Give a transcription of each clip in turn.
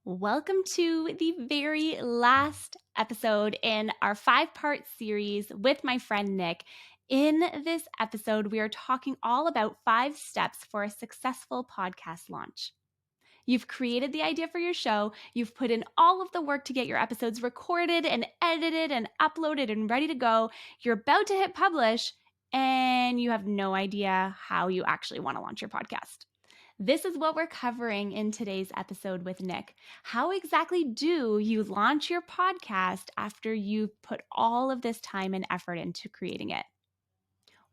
Welcome to the very last episode in our 5-part series with my friend Nick. In this episode, we are talking all about 5 steps for a successful podcast launch. You've created the idea for your show, you've put in all of the work to get your episodes recorded and edited and uploaded and ready to go. You're about to hit publish, and you have no idea how you actually want to launch your podcast. This is what we're covering in today's episode with Nick. How exactly do you launch your podcast after you've put all of this time and effort into creating it?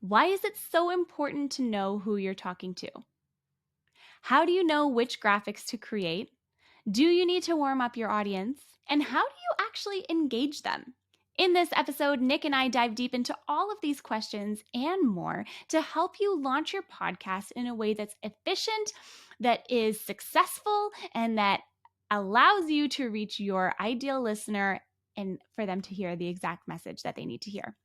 Why is it so important to know who you're talking to? How do you know which graphics to create? Do you need to warm up your audience? And how do you actually engage them? In this episode, Nick and I dive deep into all of these questions and more to help you launch your podcast in a way that's efficient, that is successful, and that allows you to reach your ideal listener and for them to hear the exact message that they need to hear.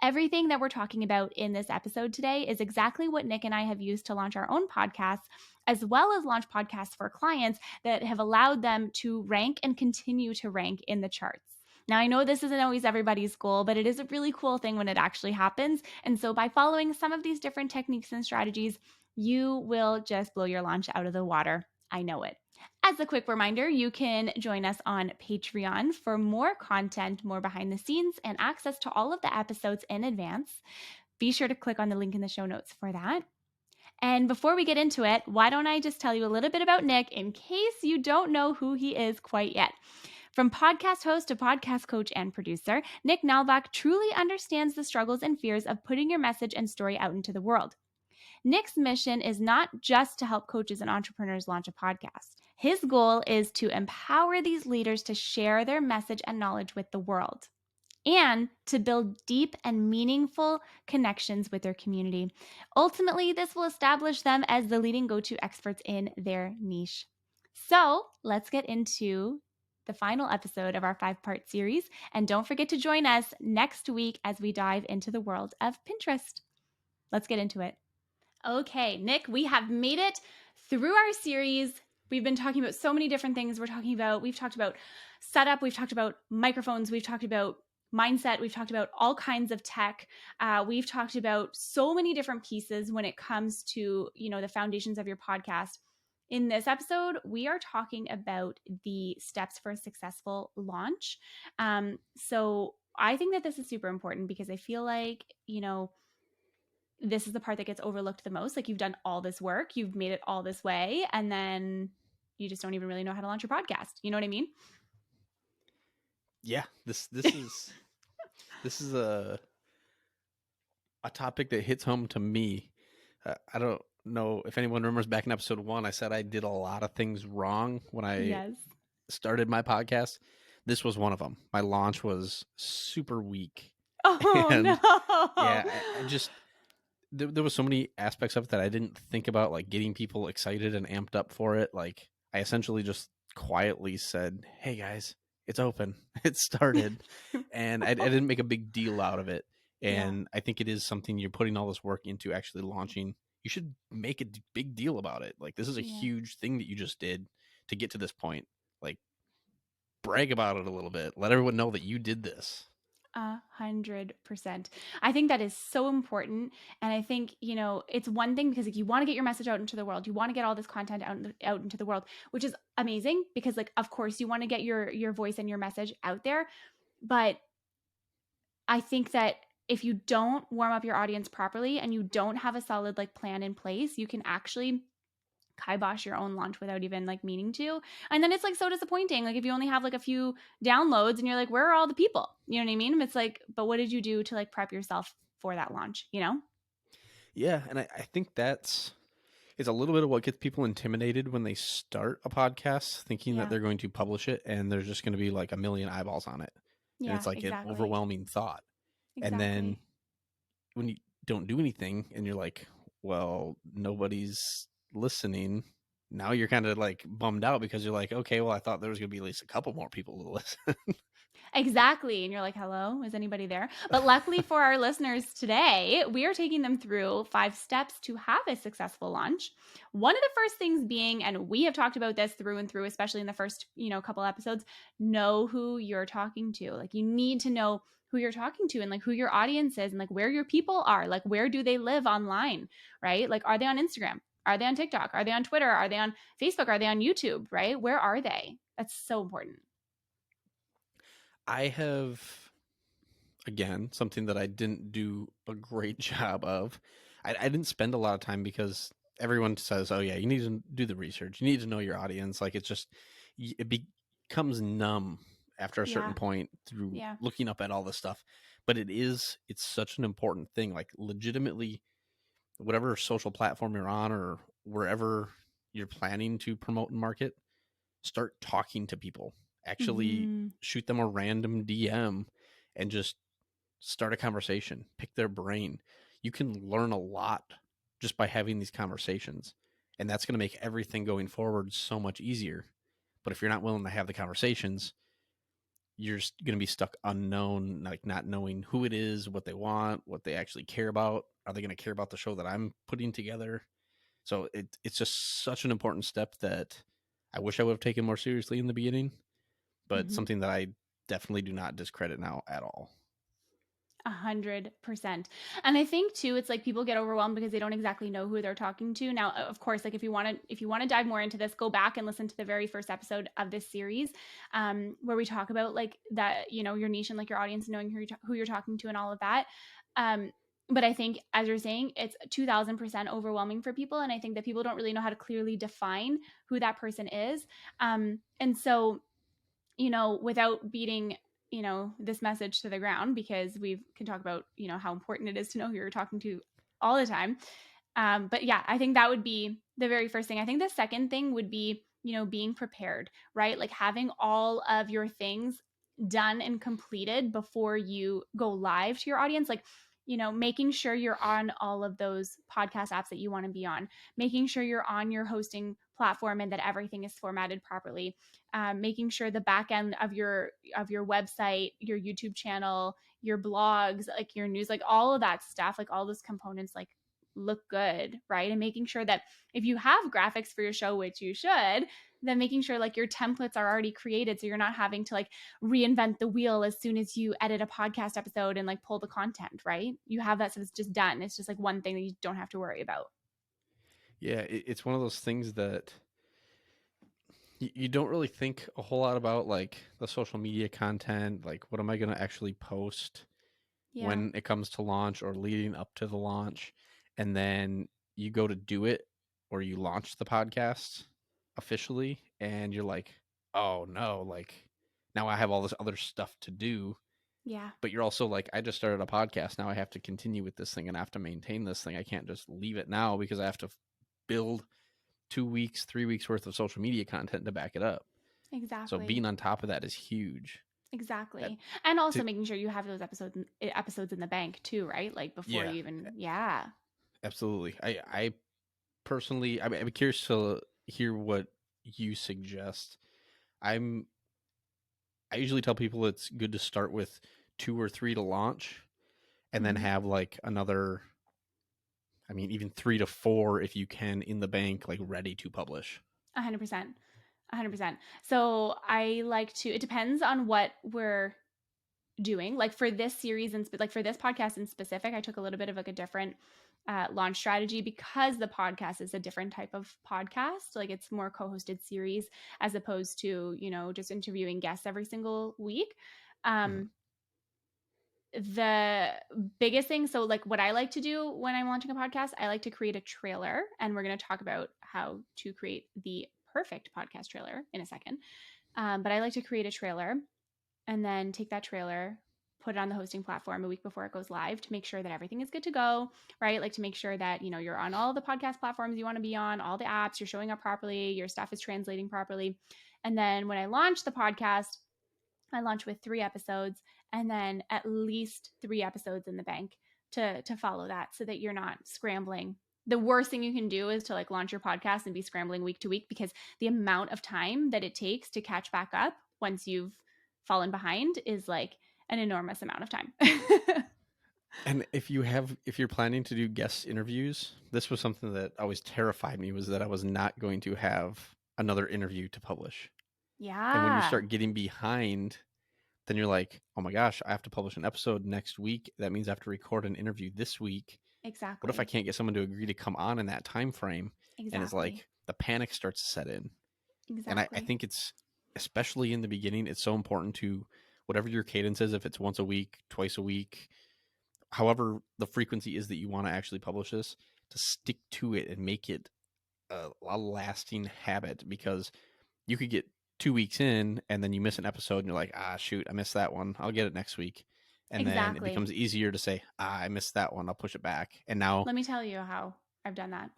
Everything that we're talking about in this episode today is exactly what Nick and I have used to launch our own podcasts, as well as launch podcasts for clients that have allowed them to rank and continue to rank in the charts. Now, I know this isn't always everybody's goal, but it is a really cool thing when it actually happens. And so by following some of these different techniques and strategies, you will just blow your launch out of the water. I know it. As a quick reminder, you can join us on Patreon for more content, more behind the scenes, and access to all of the episodes in advance. Be sure to click on the link in the show notes for that. And before we get into it, why don't I just tell you a little bit about Nick in case you don't know who he is quite yet. From podcast host to podcast coach and producer, Nick Nalbach truly understands the struggles and fears of putting your message and story out into the world. Nick's mission is not just to help coaches and entrepreneurs launch a podcast. His goal is to empower these leaders to share their message and knowledge with the world and to build deep and meaningful connections with their community. Ultimately, this will establish them as the leading go-to experts in their niche. So let's get into the final episode of our 5-part series. And don't forget to join us next week as we dive into the world of Pinterest. Let's get into it. Okay, Nick, we have made it through our series. We've been talking about so many different things. We've talked about setup, we've talked about microphones, we've talked about mindset, we've talked about all kinds of tech. We've talked about so many different pieces when it comes to, the foundations of your podcast. In this episode, we are talking about the steps for a successful launch. So I think that this is super important because I feel like, this is the part that gets overlooked the most. Like, you've done all this work, you've made it all this way, and then you just don't even really know how to launch your podcast. You know what I mean? Yeah, this is a topic that hits home to me. I don't know if anyone remembers back in episode 1, I said I did a lot of things wrong when I started my podcast. This was one of them. My launch was super weak. Oh, and no. Yeah, I just there was so many aspects of it that I didn't think about, like getting people excited and amped up for it. Like, I essentially just quietly said, "Hey guys, it's open." It started, and I didn't make a big deal out of it. And I think it is something you're putting all this work into actually launching. You should make a big deal about it. Like, this is a huge thing that you just did to get to this point. Like, brag about it a little bit. Let everyone know that you did this. 100%. I think that is so important. And I think, it's one thing because, like, you want to get your message out into the world. You want to get all this content out into the world, which is amazing because, like, of course you want to get your voice and your message out there. But I think that if you don't warm up your audience properly and you don't have a solid, like, plan in place, you can actually kibosh your own launch without even, like, meaning to. And then it's, like, so disappointing. Like, if you only have, like, a few downloads and you're like, where are all the people? You know what I mean? It's like, but what did you do to, like, prep yourself for that launch, Yeah, and I think it's a little bit of what gets people intimidated when they start a podcast, thinking that they're going to publish it and there's just going to be like a million eyeballs on it. And it's like an overwhelming thought. And then when you don't do anything and you're like, well, nobody's listening, now you're kind of like bummed out because you're like, okay, well, I thought there was going to be at least a couple more people to listen. Exactly. And you're like, hello, is anybody there? But luckily for our listeners today, we are taking them through 5 steps to have a successful launch. One of the first things being, and we have talked about this through and through, especially in the first, couple episodes, know who you're talking to. Like you need to know who you're talking to and like who your audience is and like where your people are, like where do they live online, right? Like are they on Instagram? Are they on TikTok? Are they on Twitter? Are they on Facebook? Are they on YouTube, right? Where are they? That's so important. I have, again, something that I didn't do a great job of. I didn't spend a lot of time because everyone says, "Oh yeah, you need to do the research. You need to know your audience." Like it's just it becomes numb after a certain Yeah. point through Yeah. looking up at all this stuff. But it's such an important thing. Like legitimately, whatever social platform you're on or wherever you're planning to promote and market, start talking to people. Actually, Mm-hmm. shoot them a random DM and just start a conversation, pick their brain. You can learn a lot just by having these conversations. And that's going to make everything going forward so much easier. But if you're not willing to have the conversations, you're just going to be stuck unknown, like not knowing who it is, what they want, what they actually care about. Are they going to care about the show that I'm putting together? So it's just such an important step that I wish I would have taken more seriously in the beginning, but Mm-hmm. something that I definitely do not discredit now at all. 100%. And I think too, it's like people get overwhelmed because they don't exactly know who they're talking to. Now, of course, like if you want to dive more into this, go back and listen to the very first episode of this series, where we talk about like that, your niche and like your audience, knowing who you're talking to and all of that. But I think, as you're saying, it's 2000% overwhelming for people. And I think that people don't really know how to clearly define who that person is. And so, without beating, this message to the ground, because we can talk about, how important it is to know who you're talking to all the time. But yeah, I think that would be the very first thing. I think the second thing would be, being prepared, right? Like having all of your things done and completed before you go live to your audience. Like, making sure you're on all of those podcast apps that you want to be on, making sure you're on your hosting platform and that everything is formatted properly, making sure the back end of your website, your YouTube channel, your blogs, like your news, like all of that stuff, like all those components, like look good, right? And making sure that if you have graphics for your show, which you should, then making sure like your templates are already created so you're not having to like reinvent the wheel as soon as you edit a podcast episode and like pull the content, right? You have that, so it's just done. It's just like one thing that you don't have to worry about. Yeah, it's one of those things that you don't really think a whole lot about, like the social media content, like what am I going to actually post Yeah. when it comes to launch or leading up to the launch. And then you go to do it or you launch the podcast officially and you're like, oh no, like now I have all this other stuff to do. Yeah. But you're also like, I just started a podcast. Now I have to continue with this thing and I have to maintain this thing. I can't just leave it now because I have to build 2 weeks, 3 weeks worth of social media content to back it up. So Exactly. being on top of that is huge. That Exactly. And also to making sure you have those episodes in the bank too, right? Like before Yeah, you even, yeah. absolutely. I personally, I'm curious to hear what you suggest. I'm I usually tell people it's good to start with 2 or 3 to launch, and then Mhm. have like another. I mean, even 3 to 4 if you can in the bank, like ready to publish. 100%. 100%. So I like to, it depends on what we're doing. Like for this series and like for this podcast in specific, I took a little bit of like a different launch strategy because the podcast is a different type of podcast. Like it's more co-hosted series as opposed to, just interviewing guests every single week. Mhm. Um, the biggest thing, so like what I like to do when I'm launching a podcast, I like to create a trailer, and we're going to talk about how to create the perfect podcast trailer in a second. But I like to create a trailer and then take that trailer, put it on the hosting platform a week before it goes live to make sure that everything is good to go, right? Like to make sure that, you're on all the podcast platforms you want to be on, all the apps, you're showing up properly, your stuff is translating properly. And then when I launch the podcast, I launch with 3 episodes and then at least 3 episodes in the bank to follow that, so that you're not scrambling. The worst thing you can do is to like launch your podcast and be scrambling week to week, because the amount of time that it takes to catch back up once you've fallen behind is like an enormous amount of time. And if you're planning to do guest interviews, this was something that always terrified me, was that I was not going to have another interview to publish. And when you Yeah, start getting behind, then you're like, oh my gosh, I have to publish an episode next week. That means I have to record an interview this week. What if I exactly. can't get someone to agree to come on in that time frame? And it's Exactly. like the panic starts to set in. And I Exactly. think it's, especially in the beginning, it's so important to, whatever your cadence is, if it's once a week, twice a week, however the frequency is that you want to actually publish this, to stick to it and make it a lasting habit, because you could get 2 weeks in and then you miss an episode and you're like, ah, shoot, I missed that one. I'll get it next week. And then it Exactly. becomes easier to say, ah, I missed that one. I'll push it back. And now, Let me tell you how I've done that.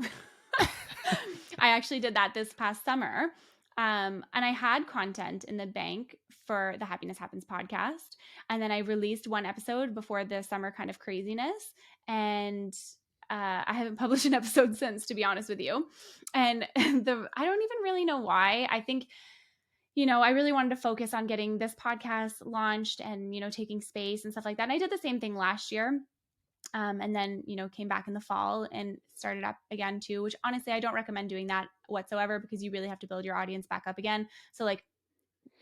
I actually did that this past summer. And I had content in the bank for the Happiness Happens podcast. And then I released one episode before the summer kind of craziness. And I haven't published an episode since, to be honest with you. And I don't even really know why. I think, I really wanted to focus on getting this podcast launched and, taking space and stuff like that. And I did the same thing last year. And then, came back in the fall and started up again too, which honestly, I don't recommend doing that whatsoever, because you really have to build your audience back up again. So like,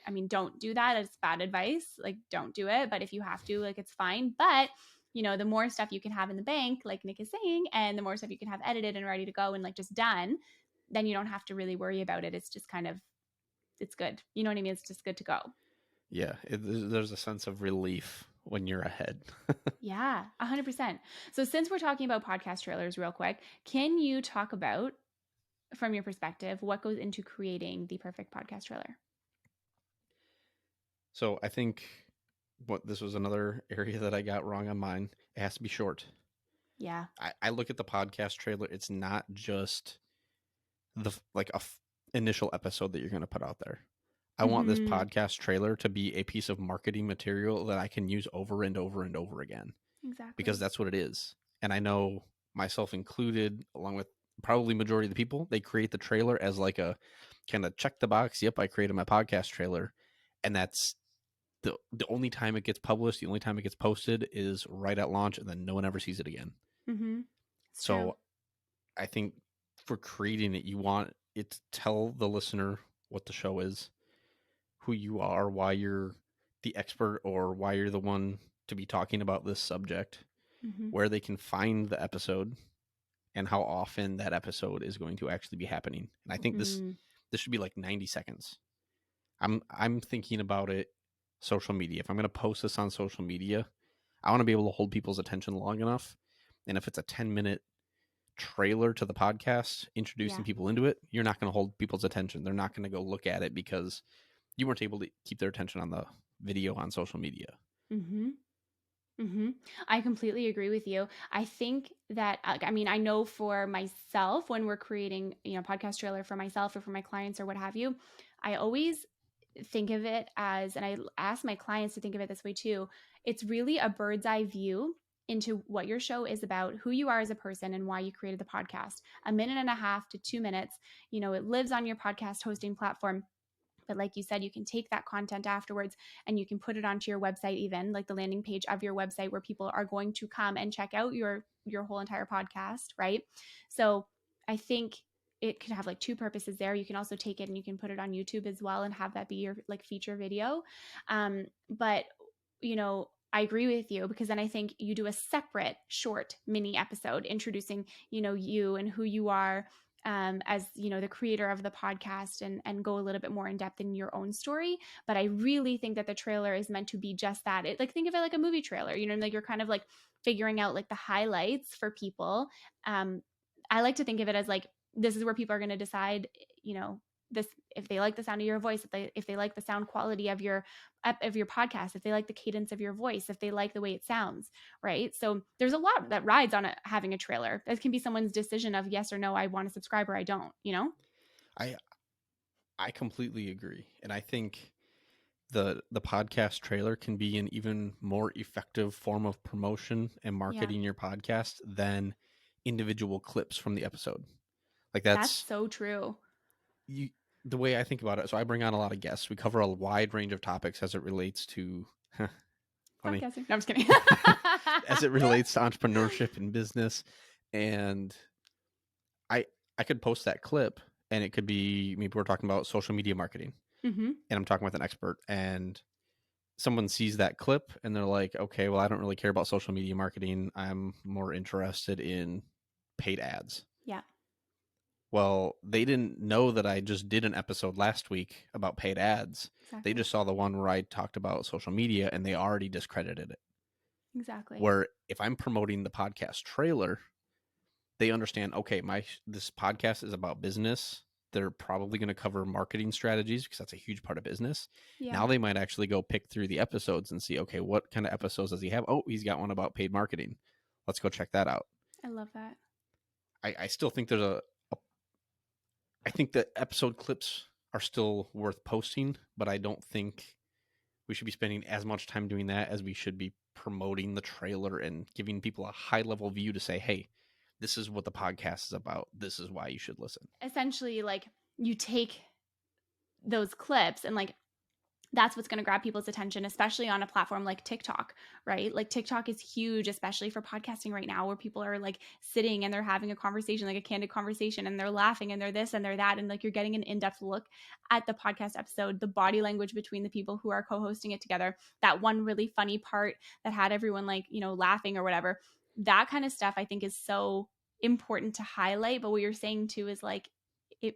I mean, don't do that. It's bad advice. Like, don't do it. But if you have to, like, it's fine. But, the more stuff you can have in the bank, like Nick is saying, and the more stuff you can have edited and ready to go and like just done, then you don't have to really worry about it. It's just kind of, it's good. You know what I mean? It's just good to go. yeah, there's a sense of relief when you're ahead. Yeah, 100%. So since we're talking about podcast trailers real quick, can you talk about, from your perspective, what goes into creating the perfect podcast trailer? So I think what this was another area that I got wrong on mine. It has to be short. Yeah. I look at the podcast trailer. It's not just the like initial episode that you're going to put out there. I want this Mm-hmm. podcast trailer to be a piece of marketing material that I can use over and over and over again, because Exactly. that's what it is. And I know, myself included, along with probably majority of the people, they create the trailer as like a kind of check the box. Yep, I created my podcast trailer, and that's the only time it gets published, the only time it gets posted is right at launch, and then no one ever sees it again. Mm-hmm. It's true. So I think for creating it, you want it to tell the listener what the show is, who you are, why you're the expert, or why you're the one to be talking about this subject, Mm-hmm. where they can find the episode, and how often that episode is going to actually be happening. And I think Mm, this should be like 90 seconds. I'm thinking about it, social media. If I'm going to post this on social media, I want to be able to hold people's attention long enough. And if it's a 10-minute trailer to the podcast yeah. introducing people into it, you're not going to hold people's attention. They're not going to go look at it because you weren't able to keep their attention on the video on social media. Mm-hmm. Mm-hmm. I completely agree with you. I think that, I mean, I know for myself, when we're creating, podcast trailer for myself or for my clients or what have you, I always think of it as, and I ask my clients to think of it this way too. It's really a bird's eye view into what your show is about, who you are as a person, and why you created the podcast. A minute and a half to 2 minutes, it lives on your podcast hosting platform. But like you said, you can take that content afterwards and you can put it onto your website, even like the landing page of your website, where people are going to come and check out your whole entire podcast, right? So I think it could have like two purposes there. You can also take it and you can put it on YouTube as well and have that be your like feature video. But I agree with you, because then I think you do a separate short mini episode introducing, you and who you are, as the creator of the podcast, and go a little bit more in depth in your own story. But I really think that the trailer is meant to be just that. It, like, think of it like a movie trailer, like you're kind of like figuring out like the highlights for people. um I like to think of it as like, this is where people are going to decide, this, if they like the sound of your voice, if they like the sound quality of your podcast, if they like the cadence of your voice, if they like the way it sounds, right? So there's a lot that rides on having a trailer. It can be someone's decision of yes or no, I want to subscribe or I don't. I I completely agree. And I think the podcast trailer can be an even more effective form of promotion and Yeah, marketing your podcast than individual clips from the episode. Like that's that's so true. you. the way I think about it, so I bring on a lot of guests. We cover a wide range of topics as it relates to funny Podcasting. No, I'm just kidding. as it relates to entrepreneurship and business. And I I could post that clip and it could be maybe we're talking about social media marketing Mm-hmm. and I'm talking with an expert and someone sees that clip and they're like, okay, well, I don't really care about social media marketing. I'm more interested in paid ads. Yeah, Well, they didn't know that I just did an episode last week about paid ads. They exactly. just saw the one where I talked about social media and they already discredited it. Exactly. Where if I'm promoting the podcast trailer, they understand, okay, this podcast is about business. They're probably going to cover marketing strategies because that's a huge part of business. Yeah, Now they might actually go pick through the episodes and see, okay, what kind of episodes does he have? Oh, he's got one about paid marketing. Let's go check that out. I love that. I still think there's I think the episode clips are still worth posting, but I don't think we should be spending as much time doing that as we should be promoting the trailer and giving people a high level view to say, hey, this is what the podcast is about. This is why you should listen. Essentially, like you take those clips and like that's what's going to grab people's attention, especially on a platform like TikTok, right? Like TikTok is huge, especially for podcasting right now, where people are like sitting and they're having a conversation, like a candid conversation, and they're laughing and they're this and they're that. And like you're getting an in depth look at the podcast episode, the body language between the people who are co hosting it together, that one really funny part that had everyone like, laughing or whatever. That kind of stuff I think is so important to highlight. But what you're saying too is like, it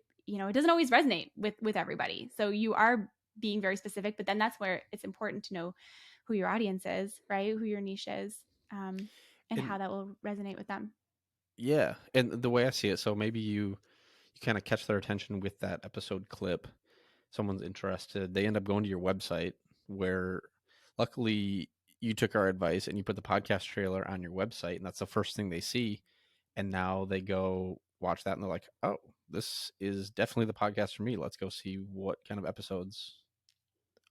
doesn't always resonate with everybody. So you are being very specific, but then that's where it's important to know who your audience is, right? Who your niche is, and And how that will resonate with them. yeah, and the way I see it, so maybe you kind of catch their attention with that episode clip. Someone's interested. They end up going to your website where luckily you took our advice and you put the podcast trailer on your website and that's the first thing they see. And now they go watch that and they're like, oh, this is definitely the podcast for me. Let's go see what kind of episodes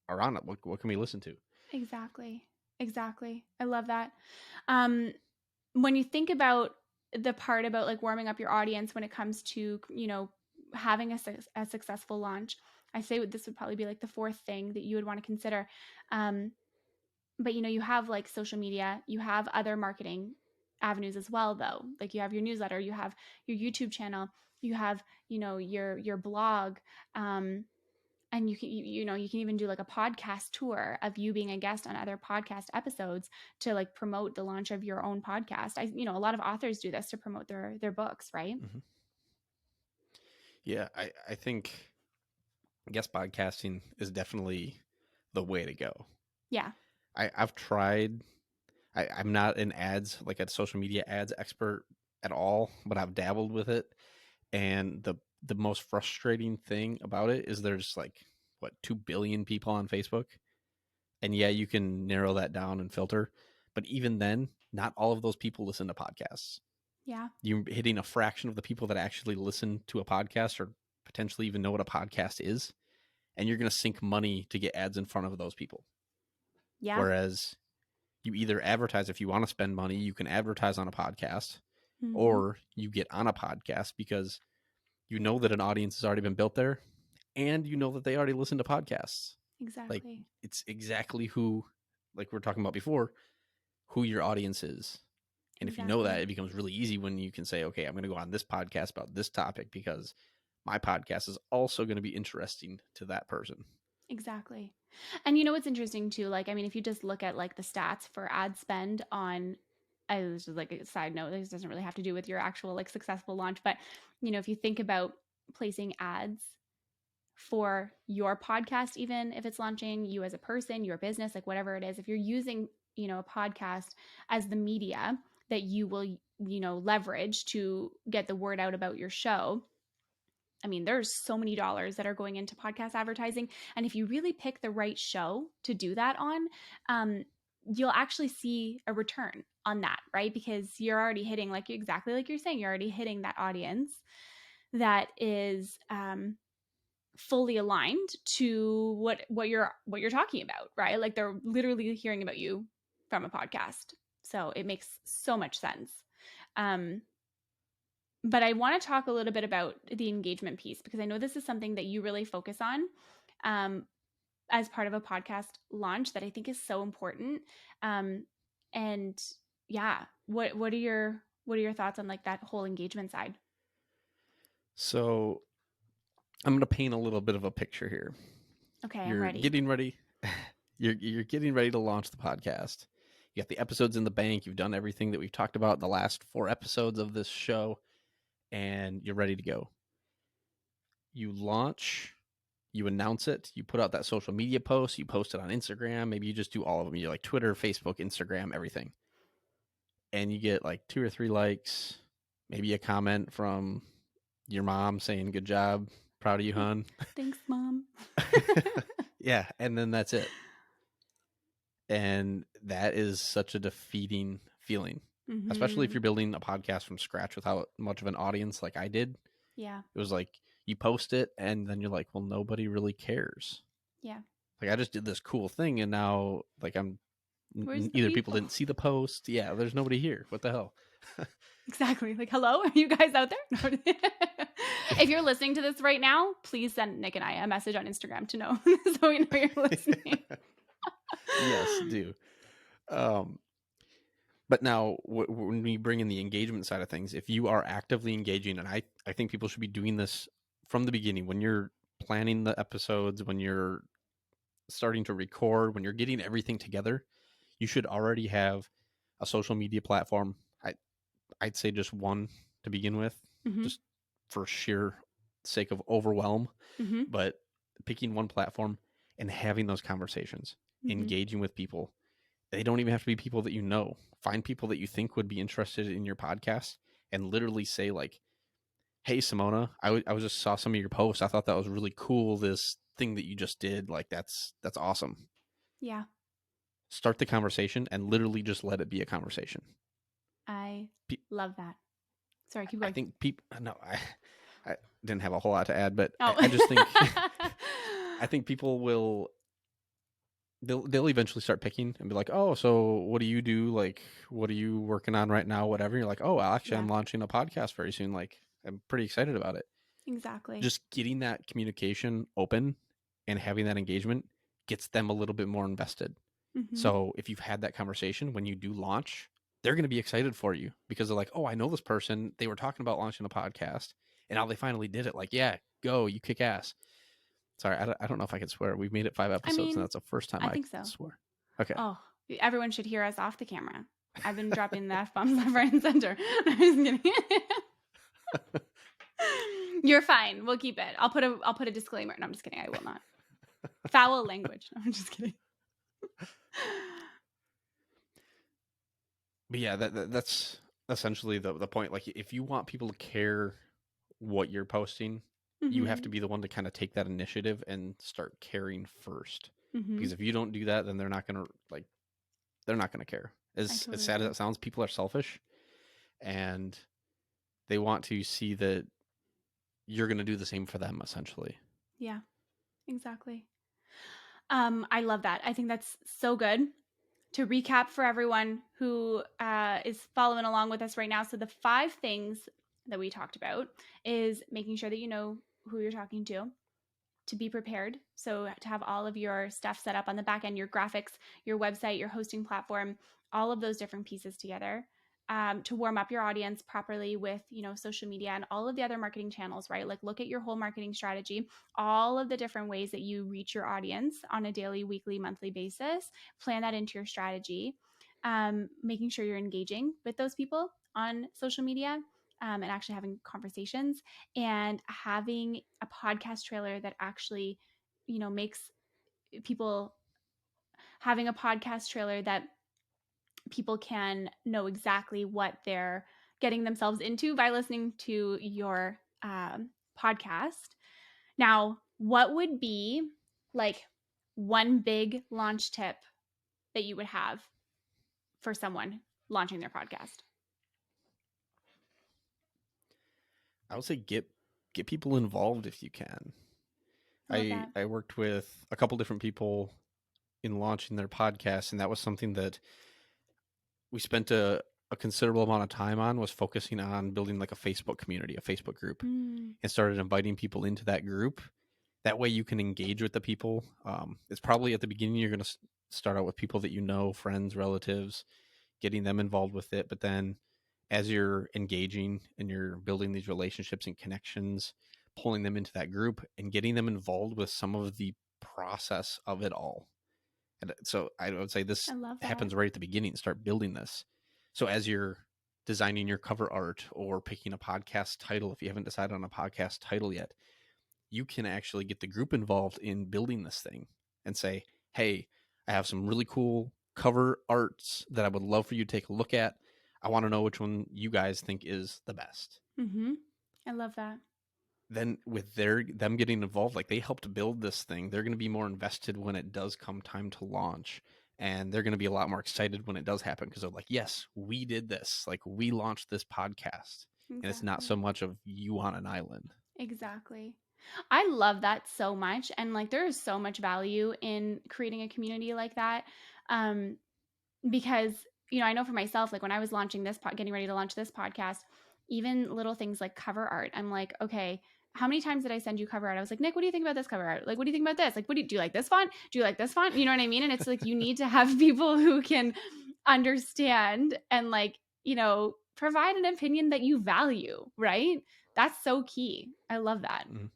are on it. What can we listen to? Exactly. Exactly. I love that. Um, when you think about the part about like warming up your audience when it comes to, having a successful launch, I say this would probably be like the fourth thing that you would want to consider. Um, but you have like social media, you have other marketing avenues as well though. Like you have your newsletter, you have your YouTube channel, you have, your blog, and you can even do like a podcast tour of you being a guest on other podcast episodes to like promote the launch of your own podcast. A lot of authors do this to promote their books, right? Mm-hmm. Yeah, I think guest podcasting is definitely the way to go. Yeah. I've tried. I'm not an ads, like a social media ads expert at all, but I've dabbled with it. And the most frustrating thing about it is there's like what 2 billion people on Facebook. And yeah, you can narrow that down and filter, but even then, not all of those people listen to podcasts. Yeah. You're hitting a fraction of the people that actually listen to a podcast or potentially even know what a podcast is, and you're going to sink money to get ads in front of those people. Yeah. Whereas you either advertise, if you want to spend money, you can advertise on a podcast, Mm-hmm. or you get on a podcast because you know that an audience has already been built there and you know that they already listen to podcasts. Like Exactly. it's exactly who, like we were talking about before, who your audience is. And if you know that, Exactly. it becomes really easy when you can say, okay, I'm going to go on this podcast about this topic because my podcast is also going to be interesting to that person. Exactly. And what's interesting too, like, I mean, if you just look at like the stats for ad spend on, I was just like a side note, this doesn't really have to do with your actual like successful launch, but if you think about placing ads for your podcast, even if it's launching, you as a person, your business, like whatever it is, if you're using, a podcast as the media that you will, leverage to get the word out about your show. I mean, there's so many dollars that are going into podcast advertising. And if you really pick the right show to do that on, you'll actually see a return on that, right? Because you're already hitting, like exactly like you're saying, you're already hitting that audience that is fully aligned to what you're talking about, right? Like they're literally hearing about you from a podcast. So it makes so much sense. Um, But I want to talk a little bit about the engagement piece, because I know this is something that you really focus on as part of a podcast launch that I think is so important. And yeah, what are your thoughts on like that whole engagement side? So I'm going to paint a little bit of a picture here. Okay, I'm You're ready. getting ready. You're getting ready to launch the podcast. You got the episodes in the bank. You've done everything that we've talked about in the last 4 episodes of this show, and you're ready to go. You launch, you announce it, you put out that social media post, you post it on Instagram. Maybe you just do all of them. You like Twitter, Facebook, Instagram, everything. And you get like 2 or 3 likes, maybe a comment from your mom saying, "Good job. Proud of you, hon." Thanks, Mom. Yeah. And then that's it. And that is such a defeating feeling, especially if Mm-hmm. you're building a podcast from scratch without much of an audience like I did. Yeah. It was like you post it and then you're like, well, nobody really cares. Yeah. Like I just did this cool thing and now like I'm Where's the either people people? didn't see the post. Yeah, there's nobody here. What the hell? Exactly. Like, hello, are you guys out there? If you're listening to this right now, please send Nick and I a message on Instagram to know so we know you're listening. Yes, do. Um, but now when we bring in the engagement side of things, if you are actively engaging, and I think people should be doing this from the beginning when you're planning the episodes, when you're starting to record, when you're getting everything together, you should already have a social media platform. I'd say just one to begin with, Mm-hmm. just for sheer sake of overwhelm. Mm-hmm. But picking one platform and having those conversations, Mm-hmm. engaging with people. They don't even have to be people that you know. Find people that you think would be interested in your podcast and literally say like, "Hey, Simona, I was just saw some of your posts. I thought that was really cool. This thing that you just did, like that's awesome." Yeah. Start the conversation and literally just let it be a conversation. I Pe- love that. Sorry, keep I going. think people. No, I didn't have a whole lot to add, but Oh. I just think I think people will they'll eventually start picking and be like, "Oh, so what do you do? Like, what are you working on right now? Whatever." And you're like, "Oh, actually, Yeah, I'm launching a podcast very soon. Like, I'm pretty excited about it." exactly. Just getting that communication open and having that engagement gets them a little bit more invested. Mm-hmm. So if you've had that conversation when you do launch, they're going to be excited for you because they're like, "Oh, I know this person. They were talking about launching a podcast, and now they finally did it. Like, yeah, go, you kick ass." Sorry, I don't know if I can swear. We've made it 5 I episodes, and mean, that's the first time I I think so. swear. Okay. Oh, everyone should hear us off the camera. I've been dropping the F bombs left, right, and center. I'm just kidding. You're fine. We'll keep it. I'll put a disclaimer. No, I'm just kidding. I will not. Foul language. No, I'm just kidding. But yeah, that's essentially the point. Like, if you want people to care what you're posting, you have Mm-hmm. to be the one to kind of take that initiative and start caring first. Mm-hmm. Because if you don't do that, then they're not gonna care. I As totally sad as agree. that sounds, people are selfish, and they want to see that you're gonna do the same for them. Essentially, Yeah, exactly. I love that. I think that's so good. To recap for everyone who is following along with us right now, so the 5 things that we talked about is making sure that you know who you're talking to be prepared. So to have all of your stuff set up on the back end, your graphics, your website, your hosting platform, all of those different pieces together. To warm up your audience properly with social media and all of the other marketing channels, right? Like look at your whole marketing strategy, all of the different ways that you reach your audience on a daily, weekly, monthly basis. Plan that into your strategy. Making sure you're engaging with those people on social media, and actually having conversations, and having a podcast trailer that actually, makes people, having a podcast trailer that people can know exactly what they're getting themselves into by listening to your podcast. Now, what would be like one big launch tip that you would have for someone launching their podcast? I would say get people involved if you can. Love that. I worked with a couple different people in launching their podcast, and that was something that we spent a considerable amount of time on was focusing on building like a Facebook community, a Facebook group, and started inviting people into that group. That way you can engage with the people. It's probably at the beginning you're going to start out with people that you know, friends, relatives, getting them involved with it. But then as you're engaging and you're building these relationships and connections, pulling them into that group and getting them involved with some of the process of it all. And so I would say this I love that. happens right at the beginning. Start building this. So as you're designing your cover art or picking a podcast title, if you haven't decided on a podcast title yet, you can actually get the group involved in building this thing and say, hey, I have some really cool cover arts that I would love for you to take a look at. I want to know which one you guys think is the best. I love that. Then with them getting involved, like they helped build this thing, they're going to be more invested when it does come time to launch. And they're going to be a lot more excited when it does happen because they're like, yes, we did this. Like we launched this podcast. And it's not Exactly. so much of you on an island. Exactly. I love that so much. And like, there is so much value in creating a community like that. Um, because, I know for myself, like when I was launching this, getting ready to launch this podcast, even little things like cover art, I'm like, okay, how many times did I send you cover art? I was like, Nick, what do you think about this cover art? Like, what do you think about this? Like, do you like this font? Do you like this font? You know what I mean? And it's like, you need to have people who can understand and like, provide an opinion that you value, right? That's so key. I love that. Mhm.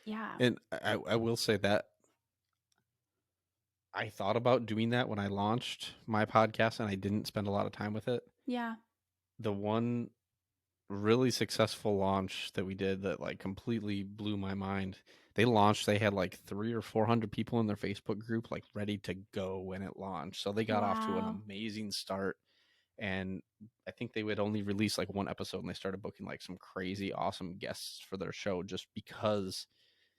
Yeah. And I will say that I thought about doing that when I launched my podcast and I didn't spend a lot of time with it. Yeah. The one really successful launch that we did that like completely blew my mind. They had like 3 or 400 people in their Facebook group like ready to go when it launched. So they got off to an Wow. amazing start, and I think they would only release like one episode and they started booking like some crazy awesome guests for their show just because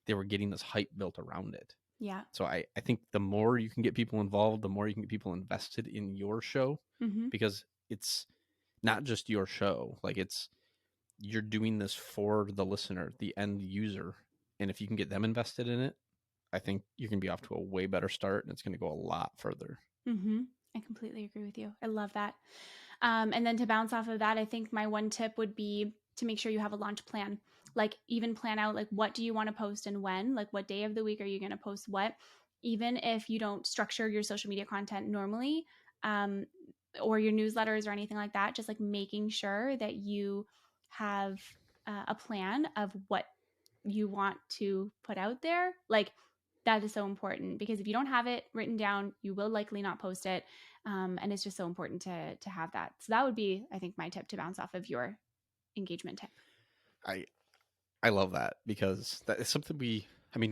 they were getting this hype built around it. Yeah. So I think the more you can get people involved, the more you can get people invested in your show, Mm-hmm. because it's not just your show. Like you're doing this for the listener, the end user. And if you can get them invested in it, I think you can be off to a way better start and it's going to go a lot further. Mm-hmm. I completely agree with you. I love that. And then to bounce off of that, I think my one tip would be to make sure you have a launch plan. Like even plan out like what do you want to post and when, like what day of the week are you going to post what, even if you don't structure your social media content normally, um, or your newsletters or anything like that, just like making sure that you have a plan of what you want to put out there. Like that is so important because if you don't have it written down, you will likely not post it. And it's just so important to have that. So that would be, I think, my tip to bounce off of your engagement tip. I I love that because that is something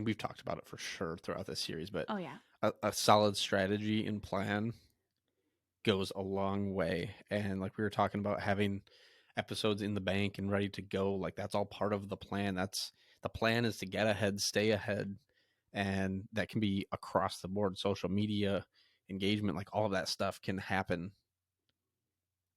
we've talked about it for sure throughout this series, but Oh yeah. a solid strategy and plan goes a long way. And like we were talking about having episodes in the bank and ready to go, like that's all part of the plan. That's the plan is to get ahead, stay ahead, and that can be across the board. Social media engagement, like all of that stuff can happen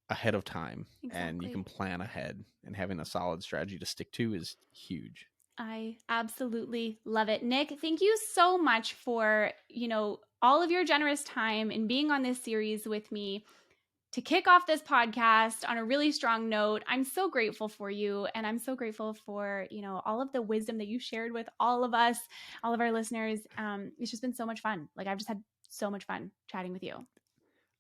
ahead of time and you can Exactly. plan ahead, and having a solid strategy to stick to is huge. I absolutely love it. Nick, thank you so much for, all of your generous time and being on this series with me to kick off this podcast on a really strong note. I'm so grateful for you. And I'm so grateful for, all of the wisdom that you shared with all of us, all of our listeners. It's just been so much fun. Like I've just had so much fun chatting with you.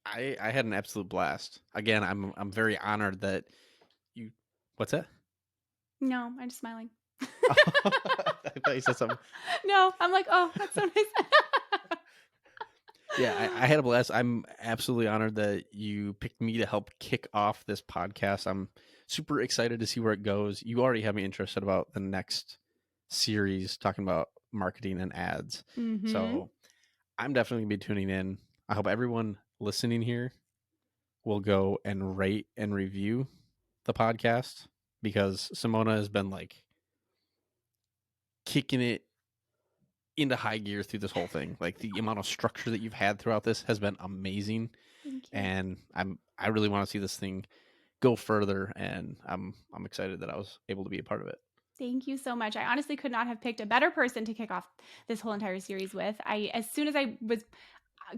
I had an absolute blast. Again, I'm very honored that you. What's that? No, I'm just smiling. I thought you said something. No, I'm like, oh, that's so nice. Yeah, I had a blast. I'm absolutely honored that you picked me to help kick off this podcast. I'm super excited to see where it goes. You already have me interested about the next series talking about marketing and ads. Mm-hmm. So I'm definitely going to be tuning in. I hope everyone listening here will go and rate and review the podcast, because Simona has been like kicking it into high gear through this whole thing. Like the amount of structure that you've had throughout this has been amazing, Thank you. and I really want to see this thing go further, and I'm excited that I was able to be a part of it. Thank you so much. I honestly could not have picked a better person to kick off this whole entire series with. As soon as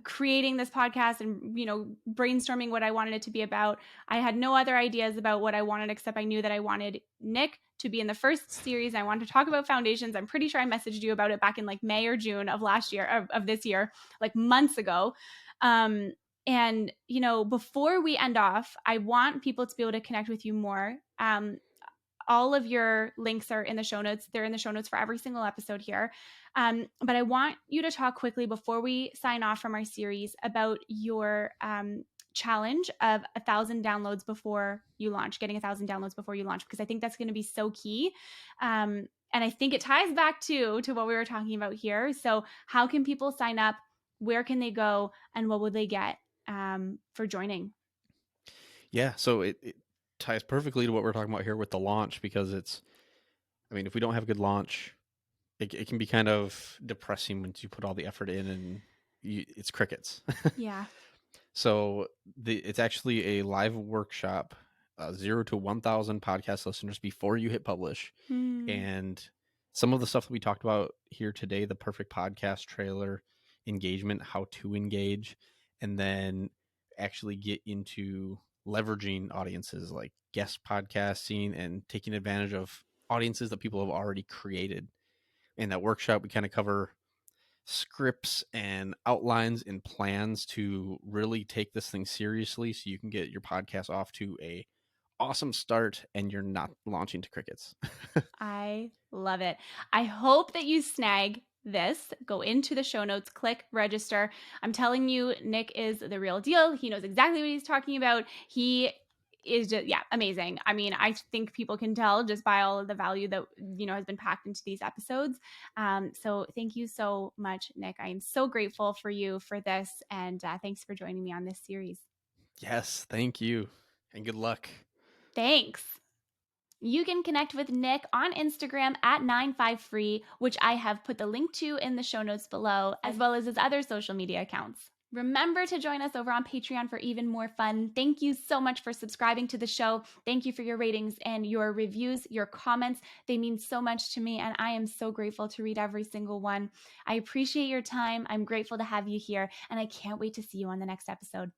creating this podcast and, brainstorming what I wanted it to be about, I had no other ideas about what I wanted, except I knew that I wanted Nick to be in the first series. I wanted to talk about foundations. I'm pretty sure I messaged you about it back in like May or June of last year, of this year, like months ago. And, before we end off, I want people to be able to connect with you more. All of your links are in the show notes. They're in the show notes for every single episode here. But I want you to talk quickly before we sign off from our series about your challenge of 1,000 downloads before you launch, getting 1,000 downloads before you launch, because I think that's going to be so key. And I think it ties back to what we were talking about here. So how can people sign up? Where can they go? And what will they get for joining? Yeah, so it ties perfectly to what we're talking about here with the launch, because if we don't have a good launch, it can be kind of depressing once you put all the effort in and it's crickets. Yeah. So it's actually a live workshop, 0 to 1,000 podcast listeners before you hit publish. And some of the stuff that we talked about here today, the perfect podcast trailer, engagement, how to engage, and then actually get into leveraging audiences like guest podcasting and taking advantage of audiences that people have already created. In that workshop, we kind of cover scripts and outlines and plans to really take this thing seriously so you can get your podcast off to a awesome start and you're not launching to crickets. I love it. I hope that you snag this. Go into the show notes, click register. I'm telling you, Nick is the real deal. He knows exactly what he's talking about. He is just, yeah, amazing. I mean, I think people can tell just by all of the value that, has been packed into these episodes. So thank you so much, Nick. I am so grateful for you for this. And thanks for joining me on this series. Yes, thank you. And good luck. Thanks. You can connect with Nick on Instagram at 95free, which I have put the link to in the show notes below, as well as his other social media accounts. Remember to join us over on Patreon for even more fun. Thank you so much for subscribing to the show. Thank you for your ratings and your reviews, your comments. They mean so much to me, and I am so grateful to read every single one. I appreciate your time. I'm grateful to have you here, and I can't wait to see you on the next episode.